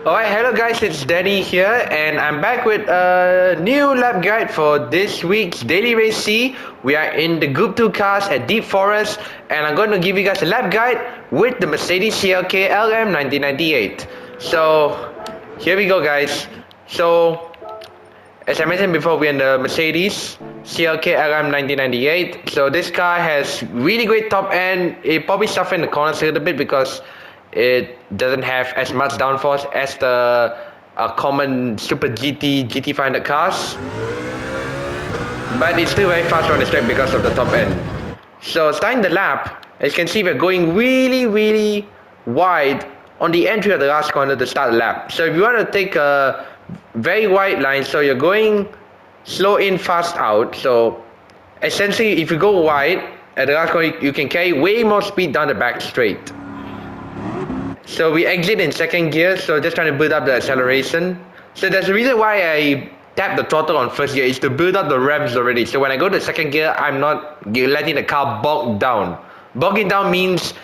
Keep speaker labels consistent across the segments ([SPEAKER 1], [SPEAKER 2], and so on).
[SPEAKER 1] Alright, hello guys, it's Danny here, and I'm back with a new lap guide for this week's Daily Race C. We are in the Group 2 cars at Deep Forest, and I'm going to give you guys a lap guide with the Mercedes CLK LM 1998. So, here we go guys. So, as I mentioned before, we're in the Mercedes CLK LM 1998. So this car has really great top end. It probably suffered in the corners a little bit because it doesn't have as much downforce as the common Super GT500 cars. But it's still very fast on the track because of the top end. So starting the lap, as you can see, we're going really wide on the entry of the last corner to start the lap. So if you want to take a very wide line, so you're going slow in, fast out. So essentially, if you go wide at the last corner, you can carry way more speed down the back straight. So we exit in second gear, so just trying to build up the acceleration. So there's a reason why I tap the throttle on first gear, is to build up the revs already. So when I go to second gear, I'm not letting the car bog down. Bogging down means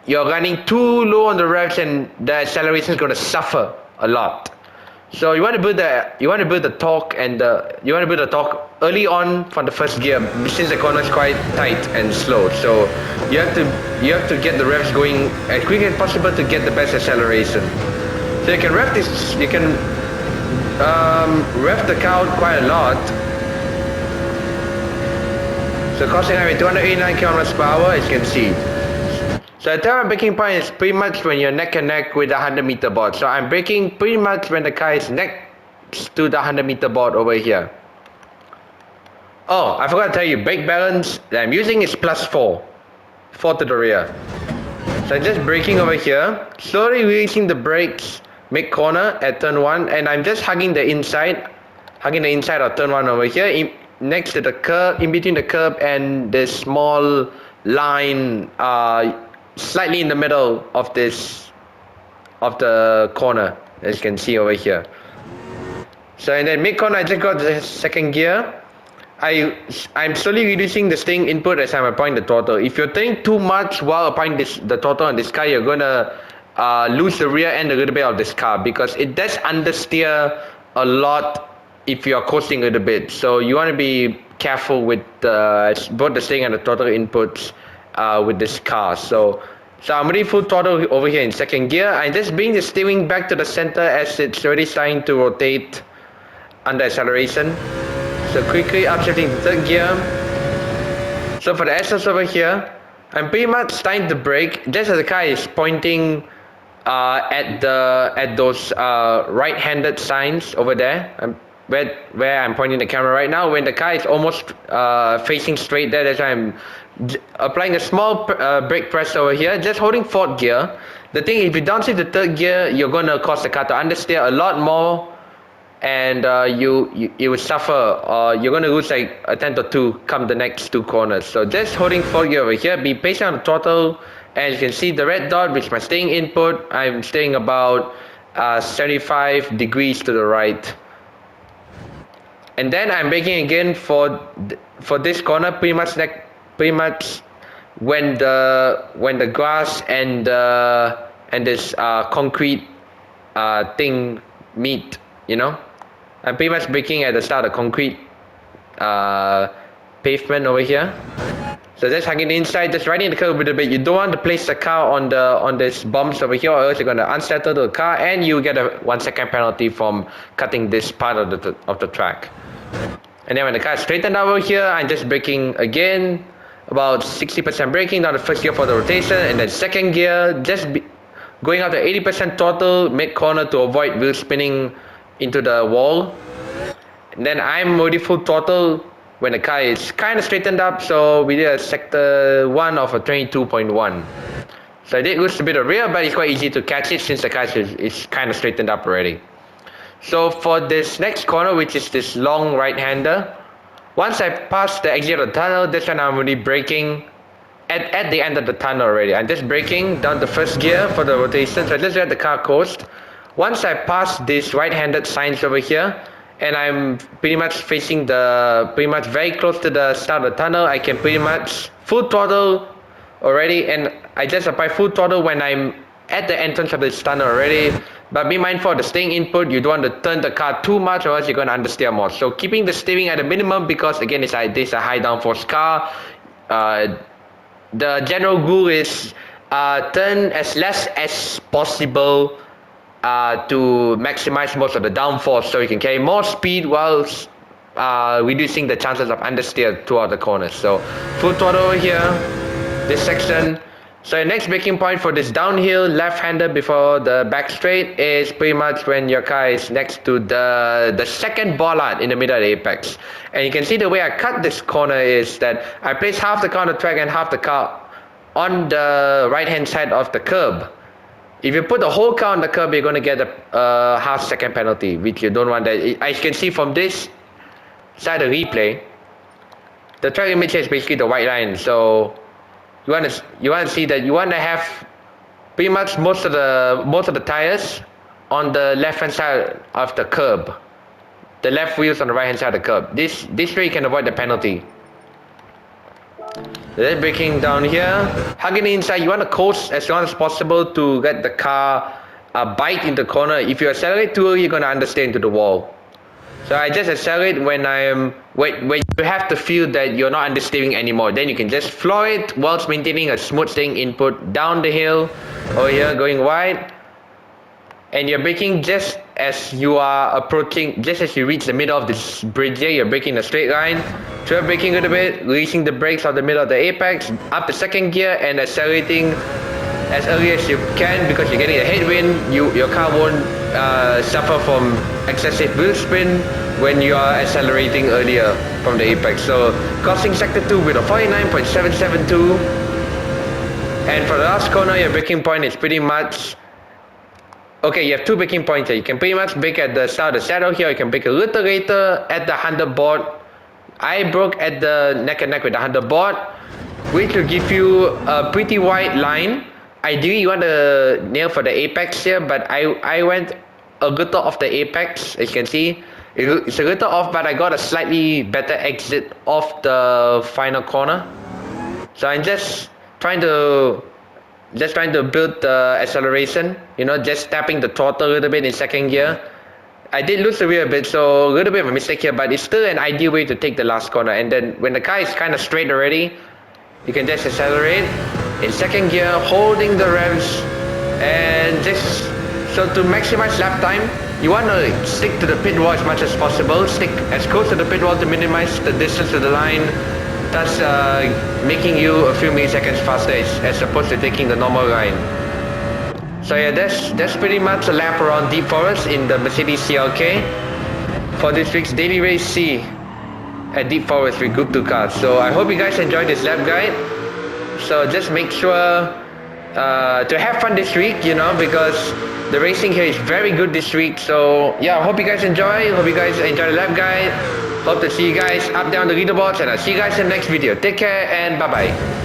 [SPEAKER 1] you're running too low on the revs and the acceleration is going to suffer a lot. So you want to build the torque early on from the first gear, since the corner is quite tight and slow. So you have to get the revs going as quick as possible to get the best acceleration. So you can rev the car out quite a lot. So crossing highway 289 km per hour, as you can see. So the turn braking point is pretty much when you're neck and neck with the 100-meter board. So I'm braking pretty much when the car is next to the 100-meter board over here. Oh, I forgot to tell you, brake balance that I'm using is +4. 4 to the rear. So I'm just braking over here, slowly releasing the brakes mid-corner at turn 1, and I'm just hugging the inside of turn 1 over here, next to the curb, in between the curb and this small line, slightly in the middle of the corner, as you can see over here. So in the mid corner, I just got the second gear. I'm slowly reducing the steering input as I'm applying the throttle. If you're turning too much while applying the throttle on this car, you're gonna lose the rear end a little bit of this car, because it does understeer a lot if you're coasting a little bit. So you want to be careful with both the steering and the throttle inputs with this car. So I'm already full throttle over here in second gear. I just bring the steering back to the center as it's already starting to rotate under acceleration. So quickly upshifting to third gear. So for the SS over here, I'm pretty much starting to brake just as the car is pointing at those right-handed signs over there. Where I'm pointing the camera right now. When the car is almost facing straight there, that's why I'm applying a small brake press over here, just holding fourth gear. The thing is, if you downshift the third gear, you're going to cause the car to understeer a lot more, and you will suffer, or you're going to lose like a tenth or two come the next two corners. So just holding fourth gear over here, be patient on the throttle, and you can see the red dot, which is my steering input. I'm steering about 75 degrees to the right. And then I'm braking again for this corner, pretty much when the grass and this concrete thing meet, you know. I'm pretty much braking at the start of the concrete pavement over here. So just hugging the inside, just riding the curb a little bit. You don't want to place the car on this bumps over here, or else you're going to unsettle the car and you get a 1 second penalty from cutting this part of the track. And then when the car is straightened over here, I'm just braking again, about 60% braking down the first gear for the rotation, and then second gear, going up to 80% throttle mid corner to avoid wheel spinning into the wall. And then I'm already full throttle when the car is kind of straightened up, so we did a sector 1 of a 22.1. So I did lose a bit of rear, but it's quite easy to catch it since the car is kind of straightened up already. So for this next corner, which is this long right-hander, once I pass the exit of the tunnel, that's when I'm already braking at the end of the tunnel already. I'm just braking down the first gear for the rotation, so I just let the car coast. Once I pass these right-handed signs over here, and I'm pretty much facing pretty much very close to the start of the tunnel, I can pretty much full throttle already, and I just apply full throttle when I'm at the entrance of this tunnel already But be mindful of the steering input. You don't want to turn the car too much or else you're going to understeer more. So keeping the steering at a minimum, because again this is a high downforce car. The general rule is turn as less as possible to maximize most of the downforce, so you can carry more speed whilst reducing the chances of understeer throughout the corners. So full throttle over here, this section. So your next braking point for this downhill left-hander before the back straight is pretty much when your car is next to the second bollard in the middle of the apex. And you can see the way I cut this corner is that I place half the car on the track and half the car on the right-hand side of the curb. If you put the whole car on the curb, you're going to get a half-second penalty, which you don't want. That. As you can see from this side of the replay, the track image is basically the white line. So you want to see that you want to have pretty much most of the tires on the left hand side of the curb, the left wheels on the right hand side of the curb. This way you can avoid the penalty. Then braking down here, hugging the inside. You want to coast as long as possible to get the car bite into the corner. If you accelerate too early, you're going to understeer into the wall. So I just accelerate when you have to feel that you're not understeering anymore. Then you can just floor it whilst maintaining a smooth steering input down the hill over here, going wide. And you're braking just as you are approaching, just as you reach the middle of this bridge here, you're braking a straight line. So you're braking a little bit, releasing the brakes out the middle of the apex, up the second gear and accelerating as early as you can, because you're getting a headwind. Your car won't suffer from excessive wheel spin when you are accelerating earlier from the apex. So crossing sector 2 with a 49.772, and for the last corner your braking point is pretty much okay. You have two braking points here. You can pretty much brake at the start of the saddle here, you can brake a little later at the underboard. I broke at the neck and neck with the underboard, which will give you a pretty wide line. Ideally you want to nail for the apex here, but I went a little off the apex. As you can see, it's a little off, but I got a slightly better exit off the final corner. So I'm just trying to build the acceleration, just tapping the throttle a little bit in second gear. I did lose the wheel a bit, so a little bit of a mistake here, but it's still an ideal way to take the last corner. And then when the car is kind of straight already, you can just accelerate in second gear, holding the revs, and just so to maximize lap time, you want to stick to the pit wall as much as possible. Stick as close to the pit wall to minimize the distance to the line, thus making you a few milliseconds faster as opposed to taking the normal line. So yeah, that's pretty much a lap around Deep Forest in the Mercedes CLK for this week's Daily Race C at Deep Forest with Group 2 cars. So I hope you guys enjoyed this lap guide. So just make sure to have fun this week, because the racing here is very good this week. So yeah, I hope you guys enjoy. Hope you guys enjoy the lap guide. Hope to see you guys up there on the leaderboards, and I'll see you guys in the next video. Take care and bye bye.